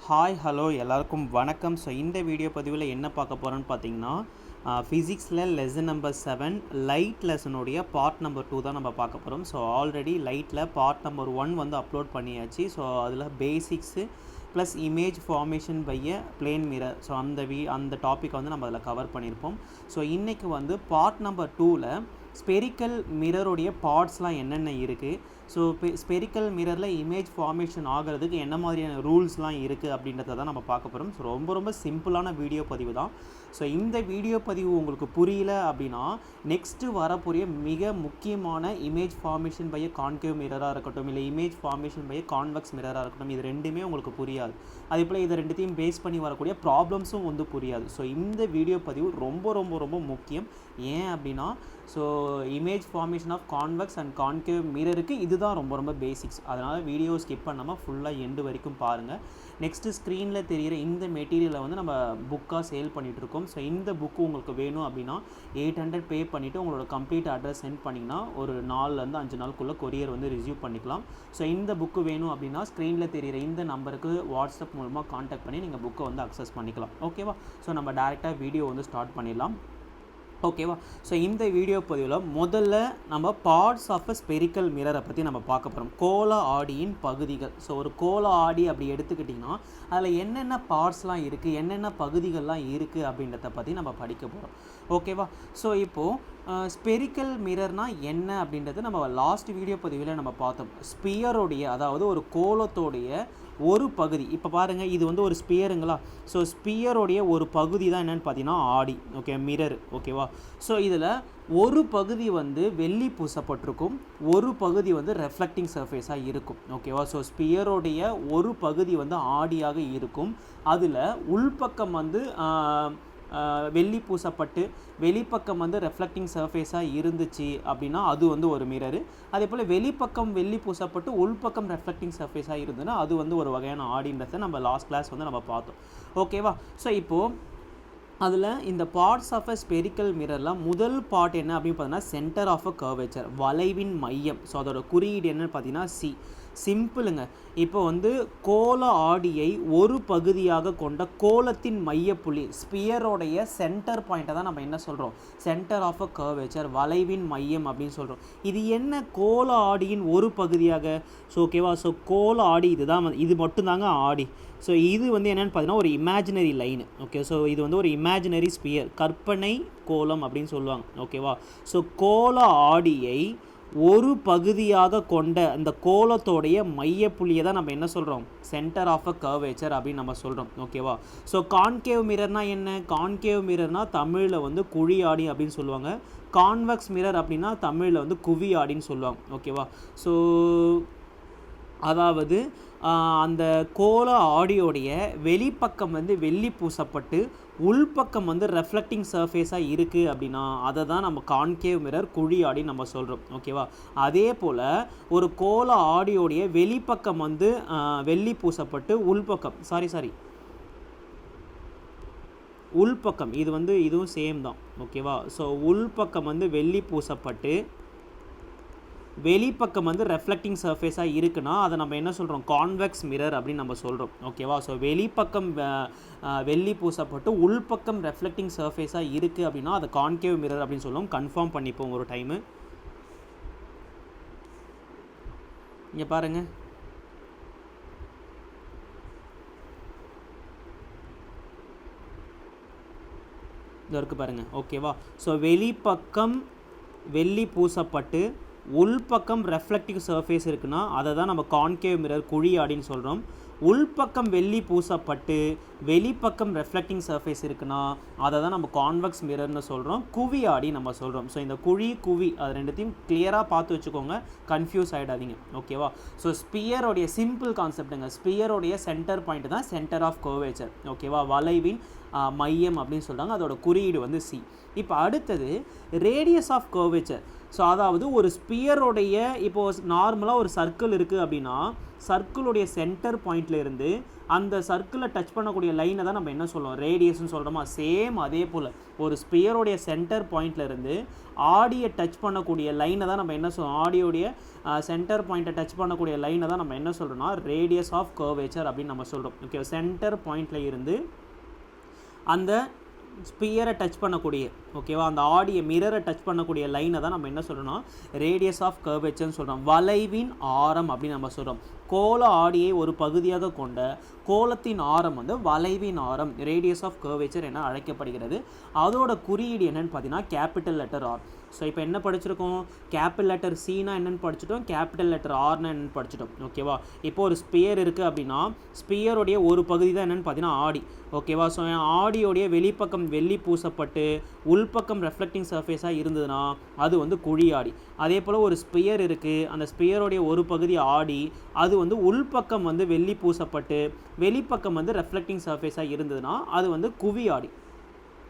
Hi hello எல்லாருக்கும் வணக்கம். So இந்த வீடியோ பதிவில் என்ன பார்க்க போகிறோன்னு பார்த்தீங்கன்னா ஃபிசிக்ஸில் லெசன் நம்பர் 7 லைட் லெசனுடைய பார்ட் நம்பர் 2 தான் நம்ம பார்க்க போகிறோம். ஸோ ஆல்ரெடி லைட்டில் பார்ட் நம்பர் 1 வந்து அப்லோட் பண்ணியாச்சு. ஸோ அதில் basics plus image formation by a plane mirror. So அந்த டாப்பிக்கை வந்து நம்ம அதில் கவர் பண்ணியிருப்போம். ஸோ இன்றைக்கி வந்து பார்ட் நம்பர் 2ல் ஸ்பெரிக்கல் மிரருடைய பார்ட்ஸ்லாம் என்னென்ன இருக்குது, ஸோ ஸ்பெரிக்கல் மிரரில் இமேஜ் ஃபார்மேஷன் ஆகிறதுக்கு என்ன மாதிரியான ரூல்ஸ்லாம் இருக்குது அப்படின்றத தான் நம்ம பார்க்க போகிறோம். ஸோ ரொம்ப சிம்பிளான வீடியோ பதிவு தான். ஸோ இந்த வீடியோ பதிவு உங்களுக்கு புரியல அப்படின்னா நெக்ஸ்ட்டு வரக்கூடிய மிக முக்கியமான இமேஜ் ஃபார்மேஷன் பை கான்கேவ் மிரராக இருக்கட்டும், இல்லை இமேஜ் ஃபார்மேஷன் பை கான்வெக்ஸ் மிரராக இருக்கட்டும், இது ரெண்டுமே உங்களுக்கு புரியாது. அதே போல் இதை ரெண்டுத்தையும் பேஸ் பண்ணி வரக்கூடிய ப்ராப்ளம்ஸும் வந்து புரியாது. ஸோ இந்த வீடியோ பதிவு ரொம்ப முக்கியம். ஏன் அப்படின்னா so image formation of convex and concave மிரருக்கு இதுதான் ரொம்ப பேசிக்ஸ். அதனால் வீடியோ ஸ்கிப் பண்ணாமல் ஃபுல்லாக எண்டு வரைக்கும் பாருங்கள். நெக்ஸ்ட்டு ஸ்க்ரீனில் தெரிகிற இந்த மெட்டீரியலை வந்து நம்ம புக்காக சேல் பண்ணிகிட்ருக்கோம். ஸோ இந்த புக்கு உங்களுக்கு வேணும் அப்படின்னா 800 பே பண்ணிவிட்டு உங்களோட கம்ப்ளீட் அட்ரஸ் சென்ட் பண்ணிங்கன்னா ஒரு 4லேருந்து 5 நாளுக்குள்ளே கொரியர் வந்து ரிசீவ் பண்ணிக்கலாம். ஸோ இந்த புக்கு வேணும் அப்படின்னா ஸ்க்ரீனில் தெரிகிற இந்த நம்பருக்கு வாட்ஸ்அப் மூலமாக கான்டாக்ட் பண்ணி நீங்கள் புக்கை வந்து அக்சஸ் பண்ணிக்கலாம். ஓகேவா? ஸோ நம்ம டேரெக்டாக வீடியோ வந்து ஸ்டார்ட் பண்ணிடலாம். ஓகேவா? ஸோ இந்த வீடியோ பதிவில் முதல்ல நம்ம பார்ட்ஸ் ஆஃப் அ ஸ்பெரிக்கல் மிரரை பற்றி நம்ம பார்க்க போகிறோம். கோள ஆடியின் பகுதிகள். ஸோ ஒரு கோள ஆடி அப்படி எடுத்துக்கிட்டிங்கன்னா அதில் என்னென்ன பார்ட்ஸ்லாம் இருக்குது, என்னென்ன பகுதிகள்லாம் இருக்குது அப்படின்றத பற்றி நம்ம படிக்க போகிறோம். ஓகேவா? ஸோ இப்போது ஸ்பெரிக்கல் மிரர்னால் என்ன அப்படின்றது நம்ம லாஸ்ட் வீடியோ பதிவில் நம்ம பார்த்தோம். ஸ்பியருடைய, அதாவது ஒரு கோளத்தோடைய ஒரு பகுதி. இப்போ பாருங்கள், இது வந்து ஒரு ஸ்பியருங்களா. ஸோ ஸ்பியருடைய ஒரு பகுதி தான் என்னென்னு பார்த்தீங்கன்னா ஆடி. Okay, mirror. ஓகேவா? ஸோ இதில் ஒரு பகுதி வந்து வெள்ளி பூசப்பட்டிருக்கும், ஒரு பகுதி வந்து ரெஃப்ளெக்டிங் சர்ஃபேஸாக இருக்கும். ஓகேவா? ஸோ ஸ்பியருடைய ஒரு பகுதி வந்து ஆடியாக இருக்கும். அதில் உள்பக்கம் வந்து வெள்ளி பூசப்பட்டு வெளிப்பக்கம் வந்து ரெஃப்ளெக்டிங் சர்ஃபேஸாக இருந்துச்சு அப்படின்னா அது வந்து ஒரு மிரரு. அதே போல் வெளிப்பக்கம் வெள்ளி பூசப்பட்டு உள்பக்கம் ரெஃப்ளெக்டிங் சர்ஃபேஸாக இருந்ததுன்னா அது வந்து ஒரு வகையான ஆடின்றதை நம்ம லாஸ்ட் கிளாஸ் வந்து நம்ம பார்த்தோம். ஓகேவா? ஸோ இப்போது அதில் இந்த பார்ட்ஸ் ஆஃப் அ ஸ்பெரிக்கல் மிரரில் முதல் பார்ட் என்ன அப்படின்னு பார்த்தீங்கன்னா சென்டர் ஆஃப் அ கர்வேச்சர், வளைவின் மையம். ஸோ அதோட குறியீடு என்னன்னு பார்த்தீங்கன்னா சி. சிம்பிளுங்க. இப்போ வந்து கோள ஆடியை ஒரு பகுதியாக கொண்ட கோளத்தின் மையப்புள்ளி, ஸ்பியரோடைய சென்டர் பாயிண்ட்டை தான் நம்ம என்ன சொல்கிறோம், சென்டர் ஆஃப் அ கர்வேச்சர், வளைவின் மையம் அப்படின்னு சொல்கிறோம். இது என்ன கோள ஆடியின் ஒரு பகுதியாக? ஸோ ஓகேவா? ஸோ கோள ஆடி இதுதான், இது மட்டும்தாங்க ஆடி. ஸோ இது வந்து என்னென்னு பார்த்தீங்கன்னா ஒரு இமேஜினரி லைனு. ஓகே, ஸோ இது வந்து ஒரு இமேஜினரி ஸ்பியர், கற்பனை கோளம் அப்படின்னு சொல்லுவாங்க. ஓகேவா? ஸோ கோள ஆடியை ஒரு பகுதியாக கொண்ட அந்த கோளத்தோடைய மையப்புள்ளியை தான் நம்ம என்ன சொல்கிறோம், சென்டர் ஆஃப் அ கர்வேச்சர் அப்படின்னு நம்ம சொல்கிறோம். ஓகேவா? ஸோ கான்கேவ் மிரர்னால் என்ன? கான்கேவ் மிரர்னால் தமிழில் வந்து குழி ஆடி அப்படின்னு சொல்லுவாங்க. கான்வெக்ஸ் மிரர் அப்படின்னா தமிழில் வந்து குவி ஆடின்னு சொல்லுவாங்க. ஓகேவா? ஸோ அதாவது அந்த கோள ஆடியோடைய வெளிப்பக்கம் வந்து வெள்ளி பூசப்பட்டு உள்பக்கம் வந்து ரெஃப்ளெக்டிங் சர்ஃபேஸாக இருக்குது அப்படின்னா அதை தான் நம்ம கான்கேவ் மிரர், குழி ஆடின்னு நம்ம சொல்கிறோம். ஓகேவா? அதே போல் ஒரு கோள ஆடியோடைய வெளிப்பக்கம் வந்து வெள்ளி பூசப்பட்டு உள்பக்கம், இது வந்து இதுவும் சேம் தான். ஓகேவா? ஸோ உள்பக்கம் வந்து வெள்ளி பூசப்பட்டு வெளிப்பக்கம் வந்து ரெஃப்ளெக்டிங் சர்ஃபேஸாக இருக்குன்னா அதை நம்ம என்ன சொல்கிறோம், கான்வெக்ஸ் மிரர் அப்படின்னு நம்ம சொல்கிறோம். ஓகேவா? ஸோ வெளிப்பக்கம் வெள்ளி பூசப்பட்டு உள்பக்கம் ரெஃப்ளெக்டிங் சர்ஃபேஸாக இருக்குது அப்படின்னா அதை கான்கேவ் மிரர் அப்படின்னு சொல்லுவோம். கன்ஃபார்ம் பண்ணிப்போம் ஒரு டைமு. இங்கே பாருங்கள், இது இருக்குது பாருங்கள். ஓகேவா? ஸோ வெளிப்பக்கம் வெள்ளி பூசப்பட்டு உள்பக்கம் ரெஃப்ளெக்டிவ் சர்ஃபேஸ் இருக்குன்னா அதை தான் நம்ம கான்கேவ் மிரர், குழி ஆடின்னு சொல்கிறோம். உள்பக்கம் வெள்ளி பூசப்பட்டு வெளிப்பக்கம் ரெஃப்ளெக்டிங் சர்ஃபேஸ் இருக்குன்னா அதை தான் நம்ம கான்வெக்ஸ் மிரர்னு சொல்கிறோம், குவி ஆடி நம்ம சொல்கிறோம். ஸோ இந்த குவி அது ரெண்டுத்தையும் கிளியராக பார்த்து வச்சுக்கோங்க, கன்ஃபியூஸ் ஆகிடாதீங்க. ஓகேவா? ஸோ ஸ்பியரோடைய சிம்பிள் கான்செப்ட்டுங்க, ஸ்பியரோடைய சென்டர் பாயிண்ட் தான் சென்டர் ஆஃப் கர்வேச்சர். ஓகேவா? வளைவின் மையம் அப்படின்னு சொல்கிறாங்க. அதோட குறியீடு வந்து சி. இப்போ அடுத்தது ரேடியஸ் ஆஃப் கர்வேச்சர். ஸோ அதாவது ஒரு ஸ்பியரோடைய இப்போது நார்மலாக ஒரு சர்க்கிள் இருக்குது அப்படின்னா சர்க்கிளுடைய சென்டர் பாயிண்டில் இருந்து அந்த சர்க்கிளை டச் பண்ணக்கூடிய லைனை தான் நம்ம என்ன சொல்லுவோம், ரேடியஸ்ன்னு சொல்கிறோமா. சேம் அதே போல் ஒரு ஸ்பியரோடைய சென்டர் பாயிண்டில் இருந்து ஆடியை டச் பண்ணக்கூடிய லைனை தான் நம்ம என்ன சொல்லுவோம், ஆடியோடைய சென்டர் பாயிண்ட்டை டச் பண்ணக்கூடிய லைனை தான் நம்ம என்ன சொல்கிறோம்னா ரேடியஸ் ஆஃப் கர்வேச்சர் அப்படின்னு நம்ம சொல்கிறோம். ஓகே, சென்டர் பாயிண்டில் இருந்து அந்த ஸ்பியரை டச் பண்ணக்கூடிய, ஓகேவா, அந்த ஆடியை மிரரை டச் பண்ணக்கூடிய லைனை தான் நம்ம என்ன சொல்கிறோம்னா ரேடியஸ் ஆஃப் கர்வேச்சர்னு சொல்கிறோம். வளைவின் ஆரம் அப்படின்னு நம்ம சொல்கிறோம். கோள ஆடியை ஒரு பகுதியாக கொண்ட கோளத்தின் ஆரம் வந்து வளைவின் ஆரம், ரேடியஸ் ஆஃப் கர்வேச்சர் என அழைக்கப்படுகிறது. அதோட குறியீடு என்னென்னு பார்த்தீங்கன்னா கேபிட்டல் லெட்டர் ஆர். ஸோ இப்போ என்ன படிச்சிருக்கோம், கேபிட்டல் லெட்டர் சினா என்னென்னு படிச்சிட்டோம், கேபிட்டல் லெட்டர் ஆர்னா என்னென்னு படிச்சிட்டோம். ஓகேவா, இப்போ ஒரு ஸ்பியர் இருக்குது அப்படின்னா ஸ்பியருடைய ஒரு பகுதி தான் என்னென்னு பார்த்தீங்கன்னா ஆடி. ஓகேவா, ஸோ ஆடியோடைய வெளிப்பக்கம் வெள்ளி பூசப்பட்டு உள்பக்கம் ரெஃப்ளெக்டிங் சர்ஃபேஸாக இருந்ததுன்னா அது வந்து குழி ஆடி. அதே போல் ஒரு ஸ்பியர் இருக்குது, அந்த ஸ்பியருடைய ஒரு பகுதி ஆடி, அது வந்து உள்பக்கம் வந்து வெள்ளி பூசப்பட்டு வெளிப்பக்கம் வந்து ரெஃப்ளெக்டிங் சர்ஃபேஸாக இருந்ததுன்னா அது வந்து குவி ஆடி.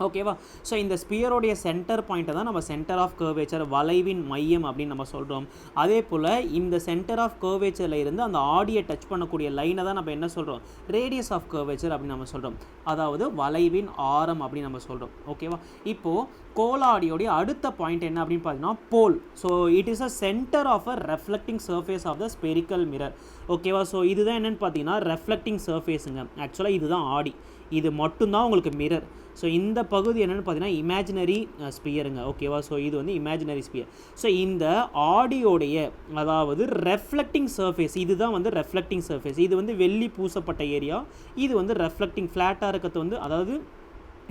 ஓகேவா, ஸோ இந்த ஸ்பியரோடைய சென்டர் பாயிண்ட்டை தான் நம்ம சென்டர் ஆஃப் கர்வேச்சர், வளைவின் மையம் அப்படின்னு நம்ம சொல்கிறோம். அதே போல் இந்த சென்டர் ஆஃப் கர்வேச்சரில் இருந்து அந்த ஆடியை டச் பண்ணக்கூடிய லைனை தான் நம்ம என்ன சொல்கிறோம், ரேடியஸ் ஆஃப் கர்வேச்சர் அப்படின்னு நம்ம சொல்கிறோம். அதாவது வளைவின் ஆரம் அப்படின்னு நம்ம சொல்கிறோம். ஓகேவா, இப்போது கோள ஆடியோடைய அடுத்த பாயிண்ட் என்ன அப்படின்னு பார்த்தீங்கன்னா pole. So it is a centre of a reflecting surface of the spherical mirror. ஓகேவா, ஸோ இதுதான் என்னென்னு பார்த்தீங்கன்னா ரெஃப்ளெக்டிங் சர்ஃபேஸுங்க. ஆக்சுவலாக இதுதான் ஆடி, இது மட்டும்தான் உங்களுக்கு மிரர். ஸோ இந்த பகுதி என்னென்னு பார்த்தீங்கன்னா இமேஜினரி ஸ்பியருங்க. ஓகேவா, ஸோ இது வந்து இமேஜினரி ஸ்பியர். ஸோ இந்த ஆடியோடைய அதாவது ரெஃப்ளெக்டிங் சர்ஃபேஸ், இதுதான் வந்து ரெஃப்ளெக்டிங் சர்ஃபேஸ். இது வந்து வெள்ளி பூசப்பட்ட ஏரியா, இது வந்து ரெஃப்ளெக்டிங் ஃப்ளாட்டாக இருக்கிறது வந்து அதாவது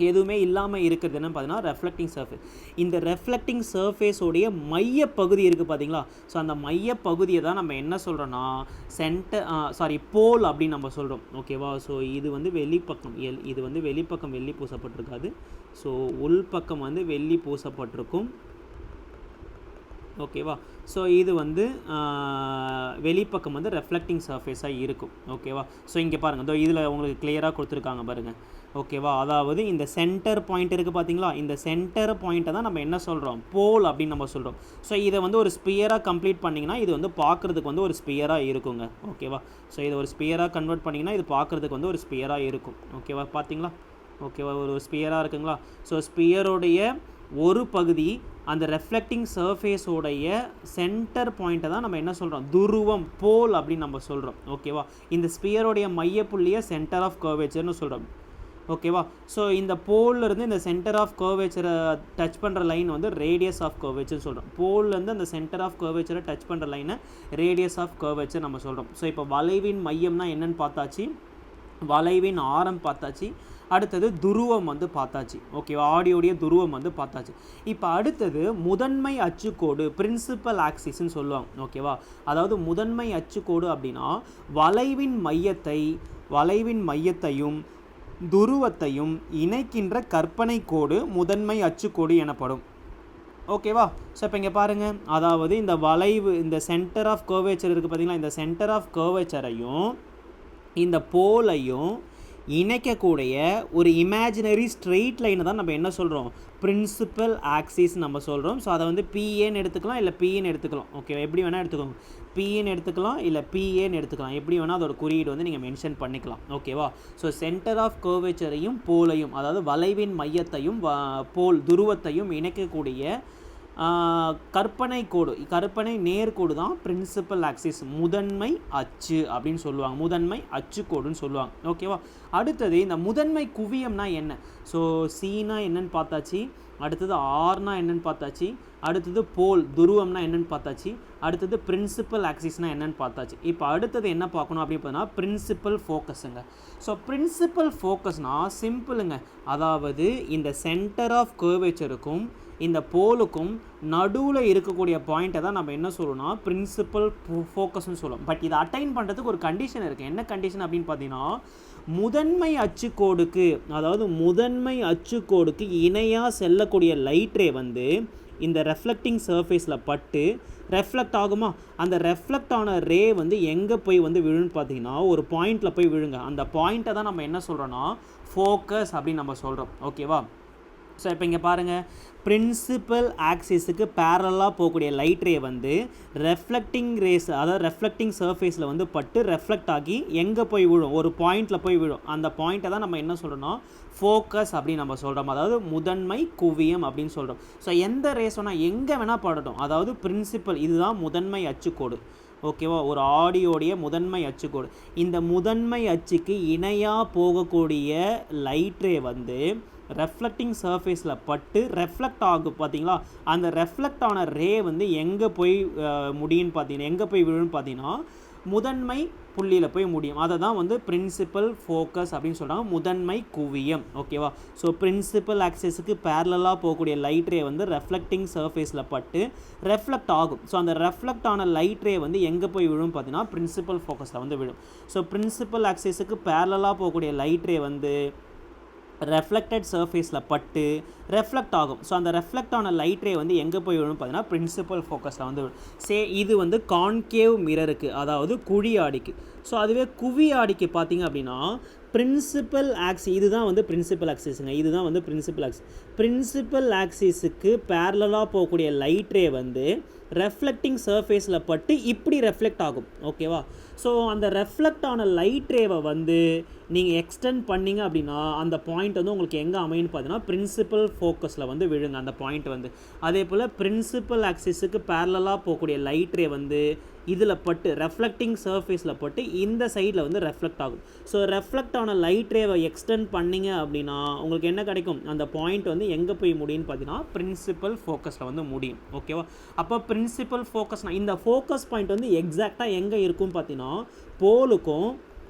எதுவுமே இல்லாமல் இருக்கிறது என்னன்னு பார்த்தீங்கன்னா ரெஃப்ளெக்டிங் சர்ஃபேஸ். இந்த ரெஃப்ளெக்டிங் சர்ஃபேஸோடைய மையப்பகுதி இருக்குது பார்த்தீங்களா, ஸோ அந்த மையப்பகுதியை தான் நம்ம என்ன சொல்கிறோன்னா போல் அப்படின்னு நம்ம சொல்கிறோம். ஓகேவா, ஸோ இது வந்து வெளிப்பக்கம் இது வந்து வெளிப்பக்கம் வெள்ளி பூசப்பட்டிருக்காது, ஸோ உள்பக்கம் வந்து வெள்ளி பூசப்பட்டிருக்கும். ஓகேவா, ஸோ இது வந்து வெளிப்பக்கம் வந்து ரெஃப்ளெக்டிங் சர்ஃபேஸாக இருக்கும். ஓகேவா, ஸோ இங்கே பாருங்கள், இதோ இதில் உங்களுக்கு கிளியராக கொடுத்துருக்காங்க பாருங்கள். ஓகேவா, அதாவது இந்த சென்டர் பாயிண்ட் இருக்குது பார்த்தீங்களா, இந்த சென்டர் பாயிண்ட்டை தான் நம்ம என்ன சொல்கிறோம், போல் அப்படின்னு நம்ம சொல்கிறோம். ஸோ இதை வந்து ஒரு ஸ்பியராக கம்ப்ளீட் பண்ணிங்கன்னா இது வந்து பார்க்குறதுக்கு வந்து ஒரு ஸ்பியராக இருக்குங்க. ஓகேவா, ஸோ இதை ஒரு ஸ்பியராக கன்வெர்ட் பண்ணிங்கன்னா இது பார்க்குறதுக்கு வந்து ஒரு ஸ்பியராக இருக்கும். ஓகேவா, பார்த்தீங்களா, ஓகேவா, ஒரு ஸ்பியராக இருக்குங்களா. ஸோ ஸ்பியரோடைய ஒரு பகுதி அந்த ரெஃப்ளெக்டிங் சர்ஃபேஸோடைய சென்டர் பாயிண்ட்டை தான் நம்ம என்ன சொல்கிறோம், துருவம், போல் அப்படின்னு நம்ம சொல்கிறோம். ஓகேவா, இந்த ஸ்பியரோடைய மையப்புள்ளியை சென்டர் ஆஃப் கர்வேச்சர்னு சொல்கிறோம். ஓகேவா, ஸோ இந்த போல்லேருந்து இந்த சென்டர் ஆஃப் கர்வேச்சரை டச் பண்ணுற லைன் வந்து ரேடியஸ் ஆஃப் கர்வேச்சர்னு சொல்கிறோம். போல்லேருந்து அந்த சென்டர் ஆஃப் கர்வேச்சரை டச் பண்ணுற லைனை ரேடியஸ் ஆஃப் கர்வேச்சர் நம்ம சொல்கிறோம். ஸோ இப்போ வளைவின் மையம்னா என்னென்னு பார்த்தாச்சு, வளைவின் ஆரம் பார்த்தாச்சு, அடுத்தது துருவம் வந்து பார்த்தாச்சு. ஓகேவா, ஆடியோடைய துருவம் வந்து பார்த்தாச்சு. இப்போ அடுத்தது முதன்மை அச்சுக்கோடு, பிரின்சிபல் ஆக்சிஸ்ன்னு சொல்லுவாங்க. ஓகேவா, அதாவது முதன்மை அச்சுக்கோடு அப்படின்னா வளைவின் மையத்தையும் துருவத்தையும் இணைக்கின்ற கற்பனை கோடு முதன்மை அச்சுக்கோடு எனப்படும். ஓகேவா, ஸோ இப்போ இங்கே பாருங்கள், அதாவது இந்த வளைவு, இந்த சென்டர் ஆஃப் கர்வேச்சர் இருக்குது பார்த்தீங்களா, இந்த சென்டர் ஆஃப் கர்வேச்சரையும் இந்த போலையும் இணைக்கக்கூடிய ஒரு இமேஜினரி ஸ்ட்ரெயிட் லைனை தான் நம்ம என்ன சொல்கிறோம், பிரின்சிபல் ஆக்சிஸ் நம்ம சொல்கிறோம். ஸோ அதை வந்து பிஏன்னு எடுத்துக்கலாம், இல்லை பின்னு எடுத்துக்கலாம். ஓகே, எப்படி வேணால் எடுத்துக்கோங்க, பின்னு எடுத்துக்கலாம், இல்லை பிஏன்னு எடுத்துக்கலாம், எப்படி வேணால் அதோட குறியீடு வந்து நீங்கள் மென்ஷன் பண்ணிக்கலாம். ஓகேவா, ஸோ சென்டர் ஆஃப் கர்வேச்சரையும் போலையும், அதாவது வளைவின் மையத்தையும் போல் துருவத்தையும் இணைக்கக்கூடிய கற்பனை நேர்கோடு தான் பிரின்சிபல் ஆக்சிஸ், முதன்மை அச்சு அப்படின்னு சொல்லுவாங்க, முதன்மை அச்சுக்கோடுன்னு சொல்லுவாங்க. ஓகேவா, அடுத்தது இந்த முதன்மை குவியம்னா என்ன, ஸோ சீனா என்னன்னு பார்த்தாச்சு, அடுத்தது ஆர்னா என்னன்னு பார்த்தாச்சு, அடுத்தது போல் துருவம்னா என்னன்னு பார்த்தாச்சு, அடுத்தது பிரின்சிபல் ஆக்சிஸ்னால் என்னன்னு பார்த்தாச்சு. இப்போ அடுத்தது என்ன பார்க்கணும் அப்படின்னு பார்த்தீங்கன்னா பிரின்சிபல் ஃபோக்கஸுங்க. ஸோ பிரின்சிபல் ஃபோக்கஸ்னால் சிம்பிளுங்க, அதாவது இந்த சென்டர் ஆஃப் கர்வேச்சருக்கும் இந்த போலுக்கும் நடுவில் இருக்கக்கூடிய பாயிண்ட்டை தான் நம்ம என்ன சொல்லணும்னா பிரின்சிபல் ஃபோக்கஸ்ன்னு சொல்லுவோம். பட் இதை அட்டைன் பண்ணுறதுக்கு ஒரு கண்டிஷன் இருக்குது. என்ன கண்டிஷன் அப்படின்னு பார்த்தீங்கன்னா முதன்மை அச்சுக்கோடுக்கு, அதாவது முதன்மை அச்சுக்கோடுக்கு இணையாக செல்லக்கூடிய லைட் ரே வந்து இந்த ரெஃப்ளெக்டிங் சர்ஃபேஸில் பட்டு ரெஃப்ளெக்ட் ஆகுமா, அந்த ரெஃப்ளெக்ட் ஆன ரே வந்து எங்கே போய் வந்து விழுன்னு பார்த்தீங்கன்னா ஒரு பாயிண்டில் போய் விழுங்க. அந்த பாயிண்ட்டை தான் நம்ம என்ன சொல்கிறோன்னா ஃபோக்கஸ் அப்படின்னு நம்ம சொல்கிறோம். ஓகேவா? ஸோ இப்போ இங்கே பாருங்கள், பிரின்சிபல் ஆக்சிஸுக்கு பேரலாக போகக்கூடிய லைட் ரே வந்து ரெஃப்ளெக்டிங் ரேஸ், அதாவது ரெஃப்ளெக்டிங் சர்ஃபேஸில் வந்து பட்டு ரெஃப்ளெக்ட் ஆகி எங்கே போய் விழும், ஒரு பாயிண்டில் போய் விழும். அந்த பாயிண்ட்டை தான் நம்ம என்ன சொல்கிறோன்னா ஃபோக்கஸ் அப்படின்னு நம்ம சொல்கிறோம், அதாவது முதன்மை குவியம் அப்படின்னு சொல்கிறோம். ஸோ எந்த ரேஸ் வேணால் எங்கே வேணால் படட்டும், அதாவது பிரின்சிபல், இதுதான் முதன்மை அச்சுக்கோடு. ஓகேவா? ஒரு ஆடியோடைய முதன்மை அச்சுக்கோடு. இந்த முதன்மை அச்சுக்கு இணையாக போகக்கூடிய லைட் ரே வந்து ரெஃப்ளெக்டிங் சர்ஃபேஸில் பட்டு ரெஃப்ளெக்ட் ஆகும். பார்த்தீங்களா? அந்த ரெஃப்ளெக்ட் ஆன ரே வந்து எங்கே போய் முடியும்னு பார்த்தீங்கன்னா, எங்கே போய் விழுன்னு பார்த்தீங்கன்னா முதன்மை புள்ளியில் போய் முடியும். அதை தான் வந்து பிரின்சிபல் ஃபோக்கஸ் அப்படின்னு சொல்கிறாங்க, முதன்மை குவியம். ஓகேவா? ஸோ பிரின்சிபல் ஆக்சிஸுக்கு பேரலாக போகக்கூடிய லைட் ரே வந்து ரெஃப்ளெக்டிங் சர்ஃபேஸில் பட்டு ரெஃப்ளெக்ட் ஆகும். ஸோ அந்த ரெஃப்ளெக்ட் ஆன லைட் ரே வந்து எங்கே போய் விழும் பார்த்தீங்கன்னா பிரின்சிபல் ஃபோக்கஸில் வந்து விழும். ஸோ பிரின்சிபல் ஆக்சிஸுக்கு பேரலாக போகக்கூடிய லைட் ரே வந்து ரெஃப்ளெக்டட் சர்ஃபேஸில் பட்டு ரெஃப்ளெக்ட் ஆகும். ஸோ அந்த ரெஃப்ளெக்ட் ஆன லைட் ரே வந்து எங்கே போய் விழும் பார்த்தீங்கன்னா பிரின்சிபல் ஃபோக்கஸில் வந்து விழும். இது வந்து கான்கேவ் மிரருக்கு, அதாவது குழி ஆடிக்கு. ஸோ அதுவே குவி ஆடிக்கு பார்த்தீங்க அப்படின்னா பிரின்சிபல் ஆக்சிஸ், இதுதான் வந்து பிரின்சிபல் ஆக்சிஸுங்க, இதுதான் வந்து பிரின்சிபல் ஆக்சிஸ். பிரின்சிபல் ஆக்சிஸுக்கு பேரலாக போகக்கூடிய லைட் ரே வந்து ரெஃப்ளெக்டிங் சர்ஃபேஸில் பட்டு இப்படி ரெஃப்ளெக்ட் ஆகும். ஓகேவா? ஸோ அந்த ரெஃப்ளெக்ட் ஆன லைட் ரேவை வந்து நீங்கள் எக்ஸ்டெண்ட் பண்ணிங்க அப்படின்னா அந்த பாயிண்ட் வந்து உங்களுக்கு எங்கே அமையுன்னு பார்த்தீங்கன்னா பிரின்சிபல் ஃபோக்கஸில் வந்து விழுங்க அந்த பாயிண்ட் வந்து. அதே போல் பிரின்சிபல் ஆக்சிஸுக்கு பேரலாக போகக்கூடிய லைட் ரே வந்து இதில் பட்டு ரெஃப்ளெக்டிங் சர்ஃபேஸில் பட்டு இந்த சைடில் வந்து ரெஃப்ளெக்ட் ஆகும். ஸோ ரெஃப்ளெக்ட் ஆன லைட் ரேவை எக்ஸ்டெண்ட் பண்ணிங்க அப்படின்னா உங்களுக்கு என்ன கிடைக்கும், அந்த பாயிண்ட் வந்து எங்கே போய் முடியும்னு பார்த்தீங்கன்னா பிரின்சிபல் ஃபோக்கஸில் வந்து முடியும். ஓகேவா? அப்போ பிரின்சிபல் ஃபோக்கஸ்னால் இந்த ஃபோக்கஸ் பாயிண்ட் வந்து எக்ஸாக்டாக எங்கே இருக்கும் பார்த்தீங்கன்னா போலுக்கும்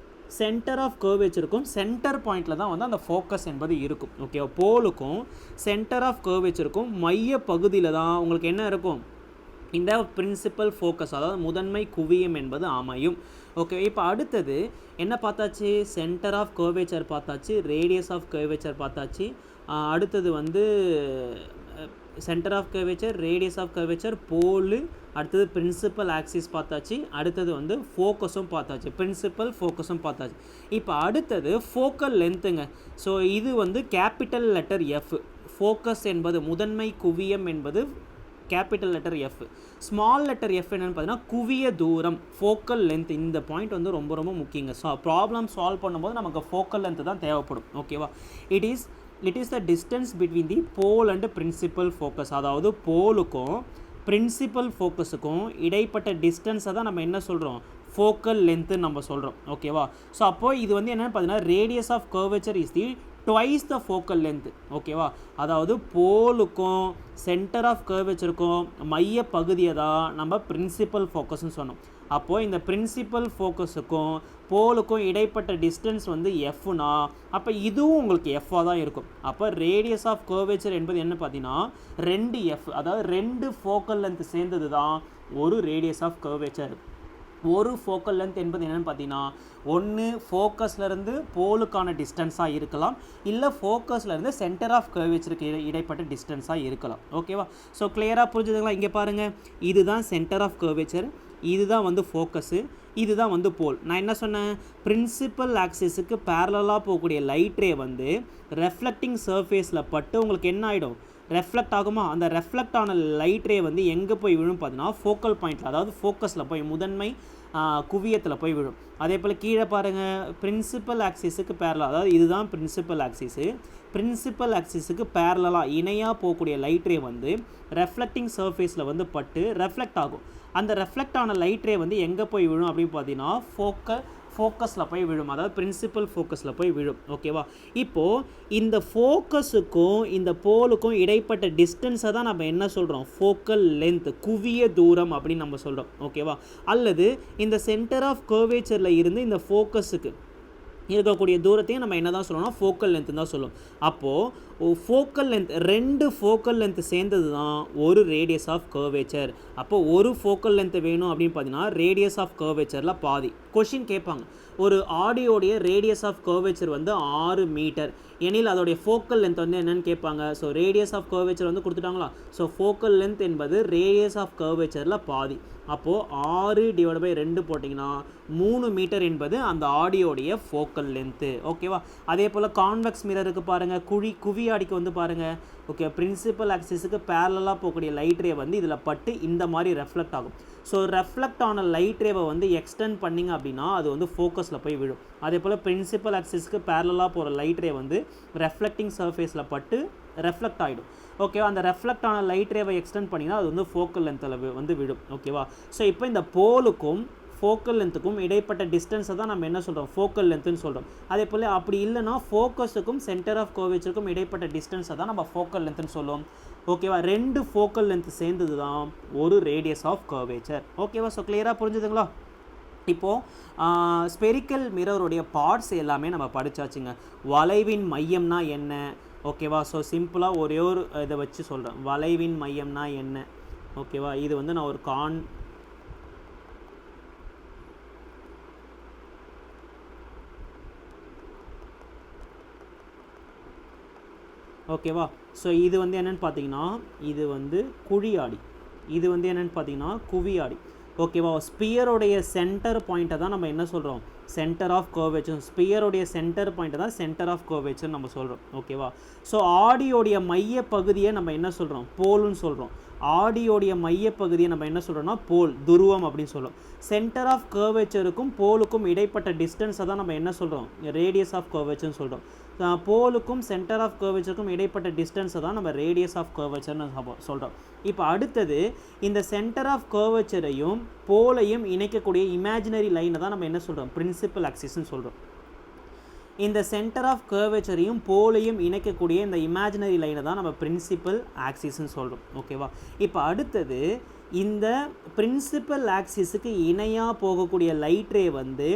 சென்டர் ஆஃப் கர்வேச்சருக்கும் சென்டர் பாயிண்டில் தான் வந்து அந்த ஃபோக்கஸ் என்பது இருக்கும். ஓகேவா? போலுக்கும் சென்டர் ஆஃப் கர்வேச்சருக்கும் மைய பகுதியில் தான் உங்களுக்கு என்ன இருக்கும், இந்த பிரின்சிபல் ஃபோக்கஸ், அதாவது முதன்மை குவியம் என்பது அமையும். ஓகே, இப்போ அடுத்தது என்ன பார்த்தாச்சு, சென்டர் ஆஃப் கர்வேச்சர் பார்த்தாச்சு, ரேடியஸ் ஆஃப் கர்வேச்சர் பார்த்தாச்சு. அடுத்தது வந்து centre of curvature, radius of curvature, pole, அடுத்தது பிரின்சிபல் ஆக்சிஸ் பார்த்தாச்சு. அடுத்தது வந்து ஃபோக்கஸும் பார்த்தாச்சு, பிரின்சிபல் ஃபோக்கஸும் பார்த்தாச்சு. இப்போ அடுத்தது ஃபோக்கல் லென்த்துங்க. ஸோ இது வந்து கேபிட்டல் லெட்டர் எஃப். ஃபோக்கஸ் என்பது முதன்மை குவியம் என்பது capital letter F. Small letter F என்னென்னு பார்த்தீங்கன்னா குவிய தூரம், ஃபோக்கல் லென்த். இந்த பாயிண்ட் வந்து ரொம்ப ரொம்ப முக்கியங்க. ஸோ ப்ராப்ளம் சால்வ் பண்ணும்போது நமக்கு ஃபோக்கல் லென்த் தான் தேவைப்படும். ஓகேவா? It is the distance between the pole and principal focus. அதாவது போலுக்கும் பிரின்சிபல் ஃபோக்கஸுக்கும் இடைப்பட்ட டிஸ்டன்ஸை தான் நம்ம என்ன சொல்கிறோம், ஃபோக்கல் லென்த்துன்னு நம்ம சொல்கிறோம். ஓகேவா? ஸோ அப்போது இது வந்து என்னென்னு பார்த்தீங்கன்னா radius of curvature is the twice the focal length. ஓகேவா? அதாவது போலுக்கும் சென்டர் ஆஃப் கர்வேச்சருக்கும் மைய பகுதியை தான் நம்ம பிரின்சிபல் ஃபோக்கஸ்ன்னு சொன்னோம். அப்போது இந்த பிரின்சிபல் ஃபோக்கஸுக்கும் போலுக்கும் இடைப்பட்ட டிஸ்டன்ஸ் வந்து எஃப்னா அப்போ இதுவும் உங்களுக்கு எஃப்பாக தான் இருக்கும். அப்போ ரேடியஸ் ஆஃப் கர்வேச்சர் என்பது என்ன பார்த்தீங்கன்னா 2f, அதாவது 2 ஃபோக்கல் லென்த் சேர்ந்தது தான் ஒரு ரேடியஸ் ஆஃப் கர்வேச்சர். ஒரு ஃபோக்கல் லென்த் என்பது என்னென்னு பார்த்தீங்கன்னா ஒன்று ஃபோக்கஸ்லேருந்து போலுக்கான டிஸ்டன்ஸாக இருக்கலாம், இல்லை ஃபோக்கஸ்லேருந்து சென்டர் ஆஃப் கர்வேச்சருக்கு இடைப்பட்ட டிஸ்டன்ஸாக இருக்கலாம். ஓகேவா? ஸோ கிளியராக புரிஞ்சுதுங்களா? இங்கே பாருங்கள், இதுதான் சென்டர் ஆஃப் கர்வேச்சர், இதுதான் வந்து ஃபோக்கஸு, இதுதான் வந்து போல். நான் என்ன சொன்னேன், பிரின்சிபல் ஆக்சிஸுக்கு பேரலாக போகக்கூடிய லைட் ரே வந்து ரெஃப்ளெக்டிங் சர்ஃபேஸில் பட்டு உங்களுக்கு என்ன ஆகிடும், ரெஃப்ளெக்ட் ஆகுமா? அந்த ரெஃப்ளெக்ட் ஆன லைட் ரே வந்து எங்கே போய் விழும் பார்த்தீங்கன்னா ஃபோக்கல் பாயிண்டில், அதாவது ஃபோக்கஸில் போய் முதன்மை குவியத்தில் போய் விழும். அதே போல் கீழே பாருங்கள், பிரின்சிபல் ஆக்சிஸுக்கு பேரலாக, அதாவது இதுதான் பிரின்சிபல் ஆக்சிஸு, பிரின்சிபல் ஆக்சிஸுக்கு பேரலாக இணையாக போகக்கூடிய லைட் ரே வந்து ரெஃப்ளெக்டிங் சர்ஃபேஸில் வந்து பட்டு ரெஃப்ளெக்ட் ஆகும். அந்த ரெஃப்ளெக்ட் ஆன லைட் ரே வந்து எங்கே போய் விழும் அப்படின்னு பார்த்தீங்கன்னா ஃபோக்கஸில் போய் விழும், அதாவது பிரின்சிபல் ஃபோக்கஸில் போய் விழும். ஓகேவா? இப்போது இந்த ஃபோக்கஸுக்கும் இந்த போலுக்கும் இடைப்பட்ட டிஸ்டன்ஸை தான் நம்ம என்ன சொல்கிறோம், ஃபோக்கல் லென்த், குவிய தூரம் அப்படின்னு நம்ம சொல்கிறோம். ஓகேவா? அல்லது இந்த சென்டர் ஆஃப் கர்வேச்சரில் இருந்து இந்த ஃபோக்கஸுக்கு இருக்கக்கூடிய தூரத்தையும் நம்ம என்ன தான் சொல்லணும்னா ஃபோக்கல் லென்த்து தான் சொல்லுவோம். அப்போது ஃபோக்கல் லென்த், 2 ஃபோக்கல் லென்த் சேர்ந்தது தான் ஒரு ரேடியஸ் ஆஃப் கர்வேச்சர். அப்போது ஒரு ஃபோக்கல் லென்த் வேணும் அப்படின்னு பார்த்தீங்கன்னா ரேடியஸ் ஆஃப் கர்வேச்சரில் பாதி. கொஷின் கேட்பாங்க, ஒரு ஆடியோடைய ரேடியஸ் ஆஃப் கர்வேச்சர் வந்து 6 மீட்டர் எனில் அதோடைய ஃபோக்கல் லென்த் வந்து என்னென்னு கேட்பாங்க. ஸோ ரேடியஸ் ஆஃப் கர்வேச்சர் வந்து கொடுத்துட்டாங்களா. ஸோ ஃபோக்கல் லென்த் என்பது ரேடியஸ் ஆஃப் கர்வேச்சரில் பாதி. அப்போது 6/2 போட்டிங்கன்னா 3 மீட்டர் என்பது அந்த ஆடியோடைய ஃபோக்கல் லென்த்து. ஓகேவா. அதே போல் கான்வெக்ஸ் மிரருக்கு பாருங்கள், குவி ஆடிக்கு வந்து பாருங்கள். ஓகே, பிரின்சிபல் ஆக்சிஸுக்கு பேரலாக போகக்கூடிய லைட் ரே வந்து இதில் பட்டு இந்த மாதிரி ரெஃப்ளெக்ட் ஆகும். ஸோ ரெஃப்ளெக்ட் ஆன லைட் ரேவை வந்து எக்ஸ்டெண்ட் பண்ணிங்க அப்படின்னா அது வந்து ஃபோக்கஸில் போய் விழும். அதே போல் பிரின்சிபல் ஆக்சிஸ்க்கு பேரலாக போகிற லைட் ரே வந்து ரெஃப்ளெக்டிங் சர்ஃபேஸில் பட்டு ரெஃப்ளெக்ட் ஆகிடும். ஓகேவா. அந்த ரெஃப்ளெக்ட் ஆன லைட் ரேவை எக்ஸ்டெண்ட் பண்ணிங்கன்னா அது வந்து ஃபோக்கல் லென்த்தில் வந்து விடும். ஓகேவா. ஸோ இப்போ இந்த போலுக்கும் ஃபோக்கல் லென்த்துக்கும் இடைப்பட்ட டிஸ்டன்ஸை தான் நம்ம என்ன சொல்கிறோம், ஃபோக்கல் லென்த்துன்னு சொல்கிறோம். அதே போல் அப்படி இல்லைனா ஃபோக்கஸுக்கும் சென்டர் ஆஃப் கர்வேச்சருக்கும் இடைப்பட்ட டிஸ்டன்ஸை தான் நம்ம ஃபோக்கல் லென்த்துன்னு சொல்லுவோம். ஓகேவா. 2 ஃபோக்கல் லென்த் சேர்ந்தது தான் ஒரு ரேடியஸ் ஆஃப் கர்வேச்சர். ஓகேவா. ஸோ கிளியராக புரிஞ்சுதுங்களா. இப்போது ஸ்பெரிக்கல் மிரருடைய பார்ட்ஸ் எல்லாமே நம்ம படித்தாச்சுங்க. வளைவின் மையம்னா என்ன. ஓகேவா. ஸோ சிம்பிளாக ஒரே ஒரு இதை வச்சு சொல்கிறேன். வளைவின் மையம்னா என்ன. ஓகேவா. இது வந்து நான் ஒரு ஓகேவா. ஸோ இது வந்து என்னென்னு பார்த்தீங்கன்னா இது வந்து குழியாடி, இது வந்து என்னென்னு பார்த்தீங்கன்னா குவியாடி. ஓகேவா. ஸ்பியருடைய சென்டர் பாயிண்ட்டை தான் நம்ம என்ன சொல்கிறோம், சென்டர் ஆஃப் கர்வேச்சர். ஸ்பியருடைய சென்டர் பாயிண்ட்டை தான் சென்டர் ஆஃப் கர்வேச்சர் நம்ம சொல்கிறோம். ஓகேவா. ஸோ ஆடியோடைய மைய பகுதியை நம்ம என்ன சொல்கிறோம், போல்னு சொல்கிறோம். ஆடியோடைய மையப்பகுதியை நம்ம என்ன சொல்கிறோம்னா போல், துருவம் அப்படின்னு சொல்கிறோம். சென்டர் ஆஃப் கர்வேச்சருக்கும் போலுக்கும் இடைப்பட்ட டிஸ்டன்ஸை தான் நம்ம என்ன சொல்கிறோம், ரேடியஸ் ஆஃப் கர்வேச்சர்னு சொல்கிறோம். போலுக்கும் சென்டர் ஆஃப் கர்வேச்சருக்கும் இடைப்பட்ட டிஸ்டன்ஸை தான் நம்ம ரேடியஸ் ஆஃப் கர்வேச்சர்னு சொல்கிறோம். இப்போ அடுத்தது இந்த சென்டர் ஆஃப் கர்வேச்சரையும் போலையும் இணைக்கக்கூடிய இமேஜினரி லைனை தான் நம்ம என்ன சொல்கிறோம், பிரின்சிபல் ஆக்சிஸ்ன்னு சொல்கிறோம். இந்த சென்டர் ஆஃப் கர்வேச்சரையும் போலையும் இணைக்கக்கூடிய இந்த இமேஜினரி லைனை தான் நம்ம பிரின்சிபல் ஆக்சிஸ்ன்னு சொல்கிறோம். ஓகேவா. இப்போ அடுத்தது இந்த பிரின்சிபல் ஆக்சிஸுக்கு இணையாக போகக்கூடிய லைட் ரே வந்து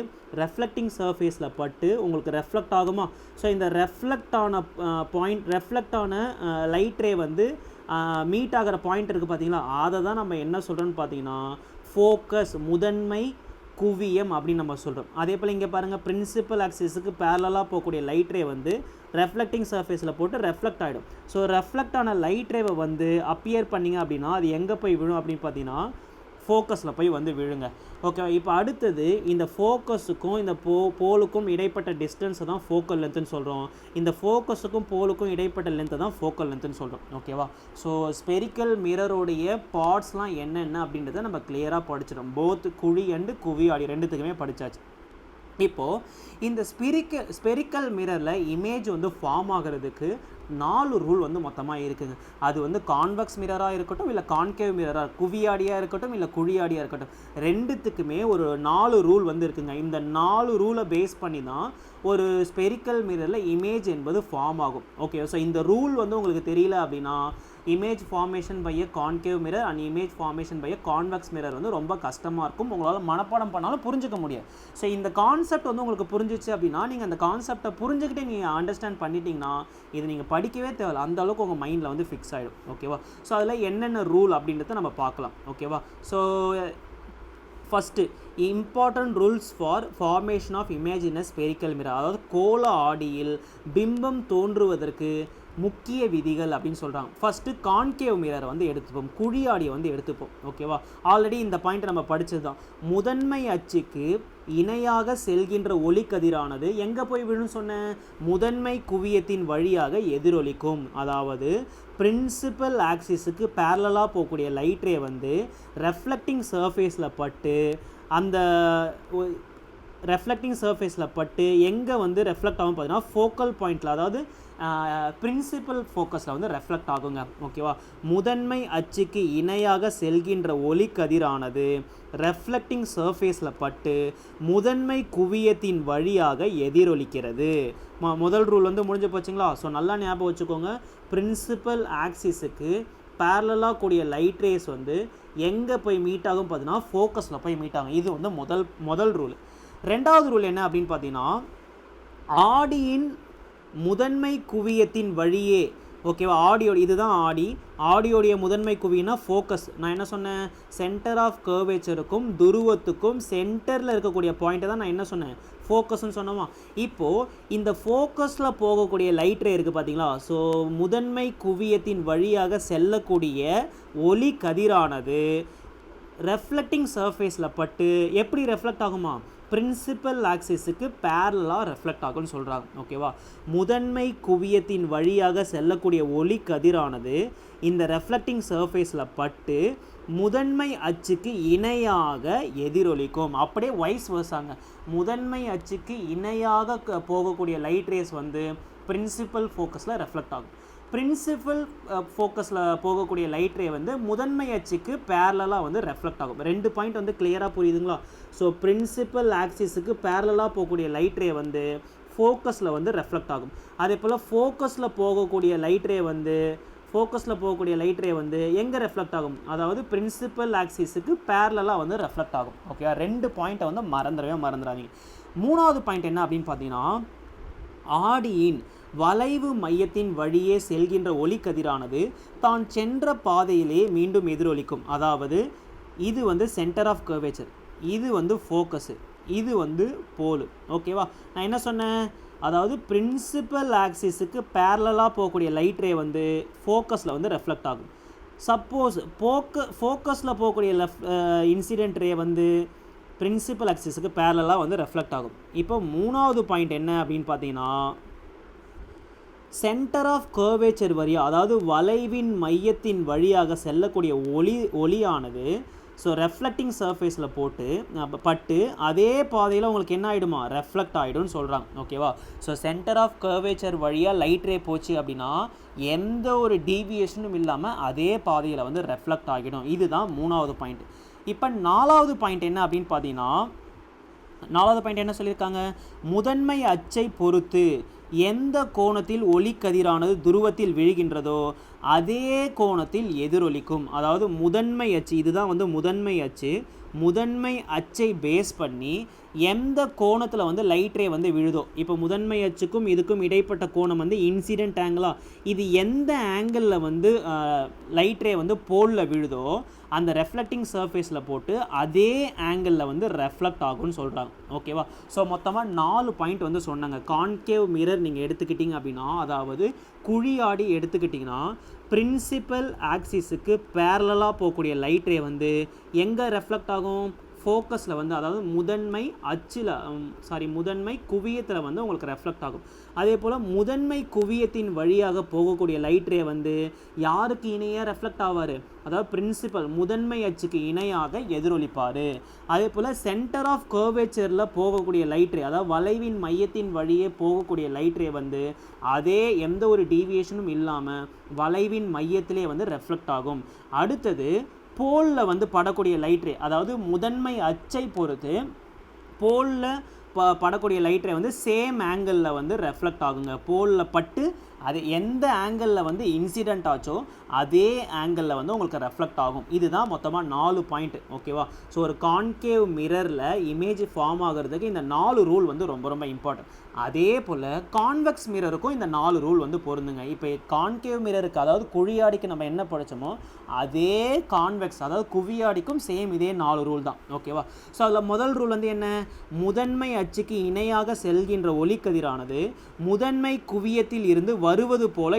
ரெஃப்ளெக்டிங் சர்ஃபேஸில் பட்டு உங்களுக்கு ரெஃப்ளெக்ட் ஆகுமா. ஸோ இந்த ரெஃப்ளெக்ட் ஆன லைட் ரே வந்து மீட் ஆகிற பாயிண்ட் இருக்குது பார்த்தீங்களா, அதை தான் நம்ம என்ன சொல்கிறோன்னு பார்த்தீங்கன்னா ஃபோக்கஸ், முதன்மை குவியம் அப்படின்னு நம்ம சொல்கிறோம். அதே போல் இங்கே பாருங்கள், பிரின்சிபல் ஆக்சிஸுக்கு பேரலாக போகக்கூடிய லைட் ரே வந்து ரெஃப்ளெக்டிங் சர்ஃபேஸில் போட்டு ரெஃப்ளெக்ட் ஆகிடும். ஸோ ரெஃப்ளெக்ட் ஆன லைட் ரேவை வந்து அப்பியர் பண்ணிங்க அப்படின்னா அது எங்கே போய் விழும் அப்படின்னு பார்த்தீங்கன்னா ஃபோக்கஸில் போய் வந்து விழுங்க. ஓகே. இப்போ அடுத்தது இந்த ஃபோக்கஸுக்கும் இந்த போலுக்கும் இடைப்பட்ட டிஸ்டன்ஸை தான் ஃபோக்கல் லென்த்துன்னு சொல்கிறோம். இந்த ஃபோக்கஸுக்கும் போலுக்கும் இடைப்பட்ட லென்த்தை தான் ஃபோக்கல் லென்த்துன்னு சொல்கிறோம். ஓகேவா. ஸோ ஸ்பெரிக்கல் மிரருடைய பார்ட்ஸ்லாம் என்னென்ன அப்படின்றத நம்ம கிளியராக படிச்சிடும். போத் குழி அண்டு குவி ஆடி ரெண்டுத்துக்குமே படித்தாச்சு. இப்போது இந்த ஸ்பெரிக்கல் மிரரில் இமேஜ் வந்து ஃபார்ம் ஆகிறதுக்கு 4 ரூல் வந்து மொத்தமாக இருக்குங்க. அது வந்து கான்வெக்ஸ் மிரராக இருக்கட்டும் இல்லை கான்கேவ் மிரராக, குவியாடியாக இருக்கட்டும் இல்லை குழியாடியாக இருக்கட்டும், ரெண்டுத்துக்குமே ஒரு 4 ரூல் வந்து இருக்குங்க. இந்த 4 ரூலை பேஸ் பண்ணி தான் ஒரு ஸ்பெரிக்கல் மிரரில் இமேஜ் என்பது ஃபார்ம் ஆகும். ஓகே. ஸோ இந்த ரூல் வந்து உங்களுக்கு தெரியல அப்படின்னா image formation by a concave mirror and image formation by a convex mirror வந்து ரொம்ப கஷ்டமாக இருக்கும், உங்களால் மனப்பாடம் பண்ணாலும் புரிஞ்சிக்க முடியாது. ஸோ இந்த கான்செப்ட் வந்து உங்களுக்கு புரிஞ்சிச்சு அப்படின்னா நீங்கள் அந்த கான்செப்டை புரிஞ்சுக்கிட்டே நீங்கள் அண்டர்ஸ்டாண்ட் பண்ணிட்டீங்கன்னா இது நீங்கள் படிக்கவே தேவையில்ல, அந்த அளவுக்கு உங்கள் மைண்டில் வந்து ஃபிக்ஸ் ஆகிடும். ஓகேவா. ஸோ அதில் என்னென்ன ரூல் அப்படின்றத நம்ம பார்க்கலாம். ஓகேவா. So first important rules for formation of image in a spherical mirror, அதாவது கோள ஆடியில் பிம்பம் தோன்றுவதற்கு முக்கிய விதிகள் அப்படின்னு சொல்கிறாங்க. ஃபஸ்ட்டு கான்கேவ் மிரர் வந்து எடுத்துப்போம், குழி ஆடியை வந்து எடுத்துப்போம். ஓகேவா. ஆல்ரெடி இந்த பாயிண்ட் நம்ம படித்தது தான். முதன்மை அச்சுக்கு இணையாக செல்கின்ற ஒளிக்கதிரானது எங்கே போய் விழுன்னு சொன்னேன், முதன்மை குவியத்தின் வழியாக எதிரொலிக்கும். அதாவது பிரின்சிபல் ஆக்சிஸுக்கு பேரலாக போகக்கூடிய லைட் ரே வந்து ரெஃப்ளெக்டிங் சர்ஃபேஸில் பட்டு அந்த ரெஃப்ளெக்டிங் சர்ஃபேஸில் பட்டு எங்கே வந்து ரெஃப்ளெக்ட் ஆகும் பார்த்தீங்கன்னா ஃபோக்கல் பாயிண்டில், அதாவது பிரின்சிபல் ஃபோக்கஸில் வந்து ரெஃப்ளெக்ட் ஆகுங்க. ஓகேவா. முதன்மை அச்சுக்கு இணையாக செல்கின்ற ஒளி கதிரானது ரெஃப்ளெக்டிங் சர்ஃபேஸில் பட்டு முதன்மை குவியத்தின் வழியாக எதிரொலிக்கிறது. முதல் ரூல் வந்து முடிஞ்சு போச்சுங்களா. ஸோ நல்லா ஞாபகம் வச்சுக்கோங்க, பிரின்சிபல் ஆக்சிஸுக்கு பேரலாக கூடிய லைட் ரேஸ் வந்து எங்கே போய் மீட் ஆகும் பார்த்தீங்கன்னா ஃபோக்கஸில் போய் மீட் ஆகும். இது வந்து முதல் ரூல். ரெண்டாவது ரூல் என்ன அப்படின்னு பார்த்தீங்கன்னா ஆடியின் முதன்மை குவியத்தின் வழியே, ஓகேவா, இதுதான் ஆடியோடைய முதன்மை குவியனா ஃபோக்கஸ். நான் என்ன சொன்னேன், சென்டர் ஆஃப் கர்வேச்சருக்கும் துருவத்துக்கும் சென்டரில் இருக்கக்கூடிய பாயிண்ட்டை தான் நான் என்ன சொன்னேன், ஃபோக்கஸ்ன்னு சொன்னோமா. இப்போது இந்த ஃபோக்கஸில் போகக்கூடிய லைட் ரே இருக்குது பார்த்தீங்களா. ஸோ முதன்மை குவியத்தின் வழியாக செல்லக்கூடிய ஒளி கதிரானது ரெஃப்ளெக்டிங் சர்ஃபேஸில் பட்டு எப்படி ரெஃப்ளெக்ட் ஆகுமா, பிரின்சிபல் ஆக்சிஸுக்கு பேரலாக ரெஃப்ளெக்ட் ஆகும்னு சொல்கிறாங்க. ஓகேவா. முதன்மை குவியத்தின் வழியாக செல்லக்கூடிய ஒளி கதிரானது இந்த ரெஃப்ளெக்டிங் சர்ஃபேஸில் பட்டு முதன்மை அச்சுக்கு இணையாக எதிரொலிக்கும். அப்படியே வைஸ் வர்சாங்க, முதன்மை அச்சுக்கு இணையாக போகக்கூடிய லைட் ரேஸ் வந்து பிரின்சிபல் ஃபோக்கஸில் ரெஃப்ளெக்ட் ஆகும். பிரின்சிபல் ஃபோக்கஸில் போகக்கூடிய லைட் ரே வந்து முதன்மை அச்சுக்கு பேரலாக வந்து ரெஃப்ளெக்ட் ஆகும். 2 பாயிண்ட் வந்து கிளியராக புரியுதுங்களா. ஸோ பிரின்சிபல் ஆக்சிஸுக்கு பேரலாக போகக்கூடிய லைட் ரே வந்து ஃபோக்கஸில் வந்து ரெஃப்ளெக்ட் ஆகும். அதே போல் ஃபோக்கஸில் போகக்கூடிய லைட் ரே வந்து எங்கே ரெஃப்ளெக்ட் ஆகும், அதாவது பிரின்சிபல் ஆக்சிஸுக்கு பேரலாக வந்து ரெஃப்ளெக்ட் ஆகும். ஓகே, 2 பாயிண்ட்டை வந்து மறந்துடாதீங்க. 3வது பாயிண்ட் என்ன அப்படின்னு பார்த்தீங்கன்னா, ஆடியின் வளைவு மையத்தின் வழியே செல்கின்ற ஒளிக்கதிரானது தான் சென்ற பாதையிலே மீண்டும் எதிரொலிக்கும். அதாவது இது வந்து சென்டர் ஆஃப் கர்வேச்சர், இது வந்து ஃபோக்கஸு, இது வந்து போலு. ஓகேவா. நான் என்ன சொன்னேன், அதாவது பிரின்சிபல் ஆக்சிஸுக்கு பேரலாக போகக்கூடிய லைட் ரே வந்து ஃபோக்கஸில் வந்து ரெஃப்ளெக்ட் ஆகும். சப்போஸ் ஃபோக்கஸில் போகக்கூடிய இன்சிடென்ட் ரே வந்து பிரின்சிபல் ஆக்சிஸுக்கு பேரலாக வந்து ரெஃப்ளெக்ட் ஆகும். இப்போ 3வது பாயிண்ட் என்ன அப்படின்னு பார்த்தீங்கன்னா, சென்டர் ஆஃப் கர்வேச்சர் வழியாக, அதாவது வளைவின் மையத்தின் வழியாக செல்லக்கூடிய ஒளியானது ஸோ ரெஃப்ளெக்டிங் சர்ஃபேஸில் பட்டு அதே பாதையில் உங்களுக்கு என்ன ஆகிடுமா, ரெஃப்ளெக்ட் ஆகிடும்னு சொல்கிறாங்க. ஓகேவா. ஸோ சென்டர் ஆஃப் கர்வேச்சர் வழியாக லைட் ரே போச்சு அப்படின்னா எந்த ஒரு டீவியேஷனும் இல்லாமல் அதே பாதையில் வந்து ரெஃப்ளெக்ட் ஆகிடும். இதுதான் 3வது பாயிண்ட். இப்போ 4வது பாயிண்ட் என்ன அப்படின்னு பார்த்தீங்கன்னா, 4வது பாயிண்ட் என்ன சொல்லியிருக்காங்க, முதன்மை அச்சை பொறுத்து எந்த கோணத்தில் ஒளிக்கதிரானது துருவத்தில் விழுகின்றதோ அதே கோணத்தில் எதிரொலிக்கும். அதாவது முதன்மை அச்சு, இதுதான் வந்து முதன்மை அச்சு. முதன்மை அச்சை பேஸ் பண்ணி எந்த கோணத்தில் வந்து லைட் ரே வந்து விழுதோ, இப்போ முதன்மை அச்சுக்கும் இதுக்கும் இடைப்பட்ட கோணம் வந்து இன்சிடென்ட் ஆங்கிளாக, இது எந்த ஆங்கிளில் வந்து லைட் ரே வந்து போலில் விழுதோ அந்த ரெஃப்ளெக்டிங் சர்ஃபேஸில் போட்டு அதே ஆங்கிளில் வந்து ரெஃப்ளெக்ட் ஆகும்னு சொல்கிறாங்க. ஓகேவா. ஸோ மொத்தமாக 4 பாயிண்ட் வந்து சொன்னாங்க. கான்கேவ் மிரர் நீங்கள் எடுத்துக்கிட்டிங்க அப்படின்னா, அதாவது குழியாடி எடுத்துக்கிட்டிங்கன்னா பிரின்சிபல் ஆக்சிஸுக்கு பேரலாக போகக்கூடிய லைட் ரே வந்து எங்கே ரெஃப்ளெக்ட் ஆகும், ஃபோக்கஸில் வந்து, அதாவது முதன்மை குவியத்தில் வந்து உங்களுக்கு ரெஃப்ளெக்ட் ஆகும். அதே போல் முதன்மை குவியத்தின் வழியாக போகக்கூடிய லைட் ரே வந்து யாருக்கு இணையாக ரெஃப்ளெக்ட் ஆவார், அதாவது பிரின்சிபல் முதன்மை அச்சுக்கு இணையாக எதிரொலிப்பார். அதே போல் சென்டர் ஆஃப் கர்வேச்சரில் போகக்கூடிய லைட் ரே, அதாவது வளைவின் மையத்தின் வழியே போகக்கூடிய லைட் ரே வந்து அதே எந்த ஒரு டீவியேஷனும் இல்லாமல் வளைவின் மையத்திலே வந்து ரெஃப்ளெக்ட் ஆகும். அடுத்தது போலில் வந்து படக்கூடிய லைட் ரே, அதாவது முதன்மை அச்சை பொறுத்து போலில் படக்கூடிய லைட் ரே வந்து சேம் ஆங்கிளில் வந்து ரெஃப்ளெக்ட் ஆகுங்க. போலில் பட்டு அது எந்த ஆங்கிளில் வந்து இன்சிடென்ட் ஆச்சோ அதே ஆங்கிளில் வந்து உங்களுக்கு ரெஃப்ளெக்ட் ஆகும். இதுதான் மொத்தமாக 4 பாயிண்ட். ஓகேவா. ஸோ ஒரு கான்கேவ் மிரரில் இமேஜ் ஃபார்ம் ஆகிறதுக்கு இந்த 4 ரூல் வந்து ரொம்ப ரொம்ப இம்பார்ட்டன்ட். அதே போல் கான்வெக்ஸ் மிரருக்கும் இந்த 4 ரூல் வந்து பொருந்துங்க. இப்போ கான்கேவ் மிரருக்கு, அதாவது குழியாடிக்கு நம்ம என்ன படித்தோமோ அதே கான்வெக்ஸ், அதாவது குவியாடிக்கும் சேம் இதே 4 ரூல் தான். ஓகேவா. ஸோ அதில் முதல் ரூல் வந்து என்ன, முதன்மை அச்சுக்கு இணையாக செல்கின்ற ஒளிக்கதிரானது முதன்மை குவியத்தில் இருந்து வருவது போல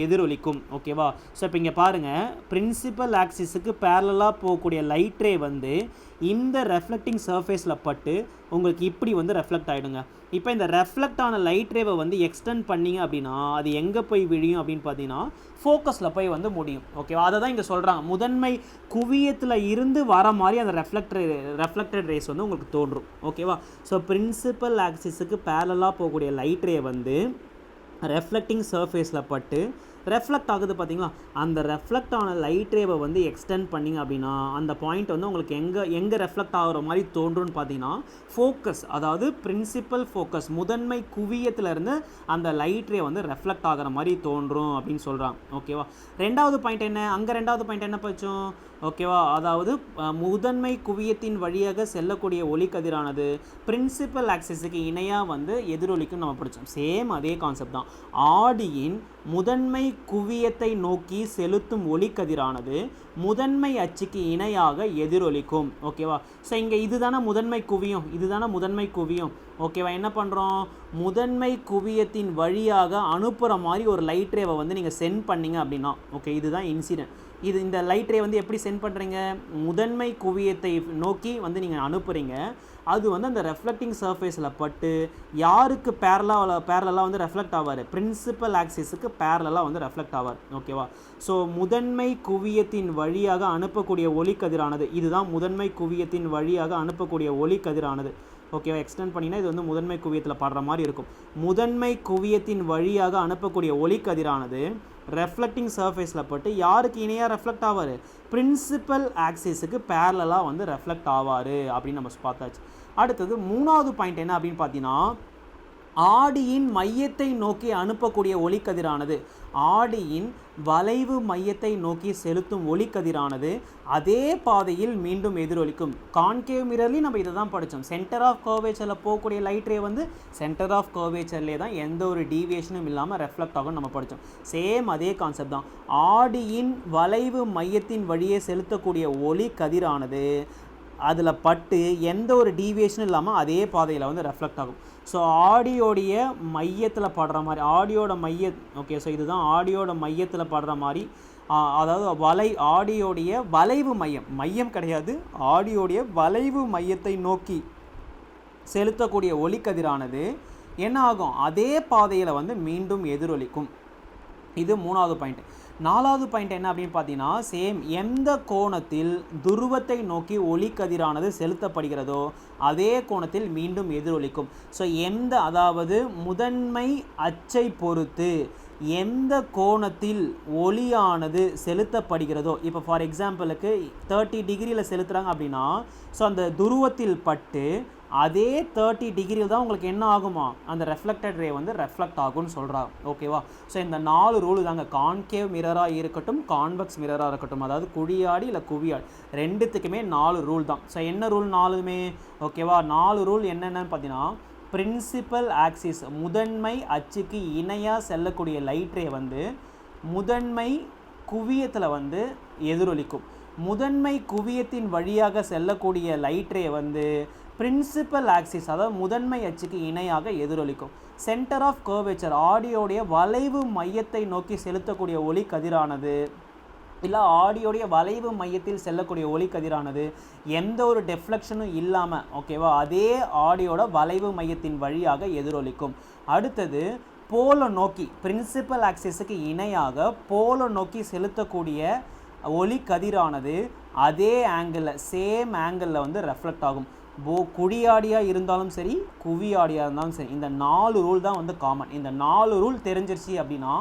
எதிரொலிக்கும். ஓகேவா. ஸோ இப்போ இங்கே பாருங்கள், பிரின்சிபல் ஆக்சிஸுக்கு பேரலாக போகக்கூடிய லைட் ரே வந்து இந்த ரெஃப்ளெக்டிங் சர்ஃபேஸில் பட்டு உங்களுக்கு இப்படி வந்து ரெஃப்ளெக்ட் ஆகிடுங்க. இப்போ இந்த ரெஃப்ளெக்ட் ஆன லைட் ரேவை வந்து எக்ஸ்டெண்ட் பண்ணிங்க அப்படின்னா அது எங்கே போய் விழியும் அப்படின்னு பார்த்தீங்கன்னா ஃபோக்கஸில் போய் வந்து முடியும். ஓகேவா. அதை தான் இங்கே சொல்கிறாங்க, முதன்மை குவியத்தில் இருந்து வர மாதிரி அந்த ரெஃப்ளெக்டட் ரேஸ் வந்து உங்களுக்கு தோன்றும். ஓகேவா. ஸோ பிரின்சிபல் ஆக்சிஸுக்கு பேரலாக போகக்கூடிய லைட் ரே வந்து ரெஃப்ளெக்டிங் சர்ஃபேஸில் பட்டு ரெஃப்ளெக்ட் ஆகுது பார்த்தீங்களா, அந்த ரெஃப்ளெக்ட் ஆன லைட் ரேவை வந்து எக்ஸ்டெண்ட் பண்ணிங்க அப்படின்னா அந்த பாயிண்ட் வந்து உங்களுக்கு எங்கே ரெஃப்ளெக்ட் ஆகிற மாதிரி தோன்றும்னு பார்த்தீங்கன்னா ஃபோக்கஸ், அதாவது பிரின்சிபல் ஃபோக்கஸ் முதன்மை குவியத்திலேருந்து அந்த லைட் ரே வந்து ரெஃப்ளெக்ட் ஆகிற மாதிரி தோன்றும் அப்படின்னு சொல்கிறாங்க. ஓகேவா. ரெண்டாவது பாயிண்ட் என்ன, அங்கே ரெண்டாவது பாயிண்ட் என்ன படித்தோம். ஓகேவா. அதாவது முதன்மை குவியத்தின் வழியாக செல்லக்கூடிய ஒளிக்கதிரானது பிரின்சிபல் ஆக்சிஸுக்கு இணையாக வந்து எதிரொலிக்கும் நம்ம படித்தோம். சேம் அதே கான்செப்ட் தான். ஆடியின் முதன்மை குவியத்தை நோக்கி செலுத்தும் ஒளிக்கதிரானது முதன்மை அச்சுக்கு இணையாக எதிரொலிக்கும். ஓகேவா. ஸோ இங்கே இதுதானே முதன்மை குவியம், ஓகேவா. என்ன பண்ணுறோம், முதன்மை குவியத்தின் வழியாக அனுப்புகிற மாதிரி ஒரு லைட் ரேவை வந்து நீங்கள் சென்ட் பண்ணிங்க அப்படின்னா, ஓகே, இதுதான் இன்சிடென்ட். இந்த லைட் ரே வந்து எப்படி சென்ட் பண்ணுறீங்க, முதன்மை குவியத்தை நோக்கி வந்து நீங்கள் அனுப்புகிறீங்க. அது வந்து அந்த ரெஃப்ளெக்டிங் சர்ஃபேஸில் பட்டு யாருக்கு பேரலாக வந்து ரெஃப்ளெக்ட் ஆவார், பிரின்சிபல் ஆக்சிஸுக்கு பேரலாக வந்து ரெஃப்ளெக்ட் ஆவார். ஓகேவா. ஸோ முதன்மை குவியத்தின் வழியாக அனுப்பக்கூடிய ஒளிக்கதிரானது, இதுதான் முதன்மை குவியத்தின் வழியாக அனுப்பக்கூடிய ஒளிக்கதிரானது. ஓகேவா. எக்ஸ்டெண்ட் பண்ணினா இது வந்து முதன்மை குவியத்தில் படுற மாதிரி இருக்கும். முதன்மை குவியத்தின் வழியாக அனுப்பக்கூடிய ஒளிக்கதிரானது ரெஃப்ளெக்டிங் சர்ஃபேஸில் பட்டு யாருக்கு இணையாக ரெஃப்ளெக்ட் ஆவார், பிரின்சிபல் ஆக்சிஸுக்கு பேரலாக வந்து ரெஃப்ளெக்ட் ஆவார் அப்படின்னு நம்ம பார்த்தாச்சு. அடுத்தது மூணாவது பாயிண்ட் என்ன அப்படின்னு பார்த்தீங்கன்னா, ஆடியின் மையத்தை நோக்கி அனுப்பக்கூடிய ஒளிக்கதிரானது, ஆடியின் வளைவு மையத்தை நோக்கி செலுத்தும் ஒளிக்கதிரானது அதே பாதையில் மீண்டும் எதிரொலிக்கும். கான்கேவ் மிரர்லேயும் நம்ம இதை தான் படித்தோம். சென்டர் ஆஃப் கர்வேச்சரில் போகக்கூடிய லைட் ரே வந்து சென்டர் ஆஃப் கர்வேச்சர்லேயே தான் எந்த ஒரு டீவியேஷனும் இல்லாமல் ரெஃப்ளெக்ட் ஆகும் நம்ம படித்தோம். சேம் அதே கான்செப்ட் தான். ஆடியின் வளைவு மையத்தின் வழியே செலுத்தக்கூடிய ஒளிக்கதிரானது அதில் பட்டு எந்த ஒரு டீவியேஷனும் இல்லாமல் அதே பாதையில் வந்து ரெஃப்ளெக்ட் ஆகும். ஸோ ஆடியோடைய மையத்தில் படுற மாதிரி, ஆடியோட ஓகே, ஸோ இதுதான் ஆடியோட மையத்தில் படுற மாதிரி, அதாவது ஆடியோடைய வளைவு மையம் கிடையாது, ஆடியோடைய வளைவு மையத்தை நோக்கி செலுத்தக்கூடிய ஒளிக்கதிரானது என்ன ஆகும், அதே பாதையில் வந்து மீண்டும் எதிரொலிக்கும். இது மூணாவது பாயிண்ட். நாலாவது பாயிண்ட் என்ன அப்படின்னு பார்த்தீங்கன்னா, சேம் எந்த கோணத்தில் துருவத்தை நோக்கி ஒளிக்கதிரானது செலுத்தப்படுகிறதோ அதே கோணத்தில் மீண்டும் எதிரொலிக்கும். ஸோ அதாவது முதன்மை அச்சை பொறுத்து எந்த கோணத்தில் ஒளியானது செலுத்தப்படுகிறதோ, இப்போ ஃபார் எக்ஸாம்பிளுக்கு 30 டிகிரியில் செலுத்துகிறாங்க அப்படின்னா, ஸோ அந்த துருவத்தில் பட்டு அதே 30 டிகிரியில் தான் உங்களுக்கு என்ன ஆகுமா, அந்த ரெஃப்ளெக்டட் ரே வந்து ரெஃப்ளெக்ட் ஆகும்னு சொல்கிறாங்க. ஓகேவா. ஸோ இந்த 4 ரூல் தாங்க. கான்கேவ் மிரராக இருக்கட்டும், கான்வெக்ஸ் மிரராக இருக்கட்டும், அதாவது குழியாடி இல்லை குவியாடி, ரெண்டுத்துக்குமே 4 ரூல் தான். ஸோ என்ன ரூல் 4மே, ஓகேவா. 4 ரூல் என்னென்னு பார்த்தீங்கன்னா, பிரின்சிபல் ஆக்சிஸ் முதன்மை அச்சுக்கு இணையாக செல்லக்கூடிய லைட் ரே வந்து முதன்மை குவியத்தில் வந்து எதிரொலிக்கும். முதன்மை குவியத்தின் வழியாக செல்லக்கூடிய லைட் ரே வந்து பிரின்சிபல் ஆக்சிஸ், அதாவது முதன்மை அச்சுக்கு இணையாக எதிரொலிக்கும். சென்டர் ஆஃப் கர்வேச்சர், ஆடியோடைய வளைவு மையத்தை நோக்கி செலுத்தக்கூடிய ஒளி கதிரானது இல்லை ஆடியோடைய வளைவு மையத்தில் செல்லக்கூடிய ஒளி கதிரானது எந்த ஒரு டெஃப்ளெக்ஷனும் இல்லாமல், ஓகேவா, அதே ஆடியோட வளைவு மையத்தின் வழியாக எதிரொலிக்கும். அடுத்தது போல நோக்கி, பிரின்சிபல் ஆக்சிஸுக்கு இணையாக போல நோக்கி செலுத்தக்கூடிய ஒளி கதிரானது அதே ஆங்கிளில், சேம் ஆங்கிளில் வந்து ரெஃப்ளெக்ட் ஆகும். குழியாடியாக இருந்தாலும் சரி, குவியாடியாக இருந்தாலும் சரி, இந்த 4 ரூல் தான் வந்து காமன். இந்த 4 ரூல் தெரிஞ்சிருச்சு அப்படின்னா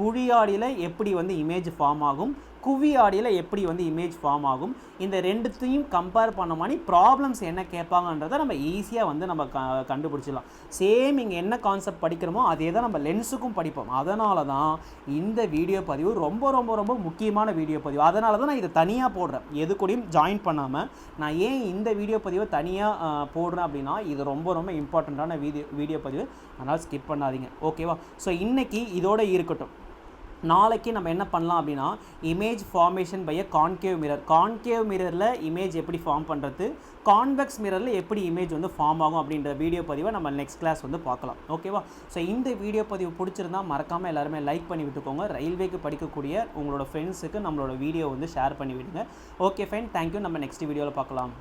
குழியாடியில் எப்படி வந்து இமேஜ் ஃபார்ம் ஆகும், குவியாடியில் எப்படி வந்து இமேஜ் ஃபார்ம் ஆகும், இந்த ரெண்டுத்தையும் கம்பேர் பண்ண மாதிரி ப்ராப்ளம்ஸ் என்ன கேட்பாங்கன்றதை நம்ம ஈஸியாக வந்து நம்ம கண்டுபிடிச்சிடலாம். சேம் இங்கே என்ன கான்செப்ட் படிக்கிறோமோ அதே தான் நம்ம லென்ஸுக்கும் படிப்போம். அதனால தான் இந்த வீடியோ பதிவு ரொம்ப ரொம்ப ரொம்ப முக்கியமான வீடியோ பதிவு. அதனால தான் நான் இதை தனியாக போடுறேன், எது கூடயும் ஜாயின் பண்ணாமல். நான் ஏன் இந்த வீடியோ பதிவை தனியாக போடுறேன் அப்படின்னா, இது ரொம்ப ரொம்ப இம்பார்ட்டண்ட்டான வீடியோ பதிவு, அதனால் ஸ்கிப் பண்ணாதீங்க. ஓகேவா. ஸோ இன்றைக்கி இதோட இருக்கட்டும். நாளைக்கு நம்ம என்ன பண்ணலாம் அப்படின்னா, image formation by a concave mirror, concave மிரரில் இமேஜ் எப்படி ஃபார்ம் பண்ணுறது, கான்வெக்ஸ் மிரரில் எப்படி இமேஜ் வந்து ஃபார்ம் ஆகும் அப்படின்ற வீடியோ பதிவை நம்ம நெக்ஸ்ட் கிளாஸ் வந்து பார்க்கலாம். ஓகேவா. ஸோ இந்த வீடியோ பதிவு பிடிச்சிருந்தா மறக்காமல் எல்லாருமே லைக் பண்ணி விட்டுக்கோங்க. ரயில்வேக்கு படிக்கக்கூடிய உங்களோட ஃப்ரெண்ட்ஸுக்கு நம்மளோட வீடியோ வந்து ஷேர் பண்ணி விடுங்க. Okay fine, thank you. நம்ம நெக்ஸ்ட் வீடியோவில் பார்க்கலாம்.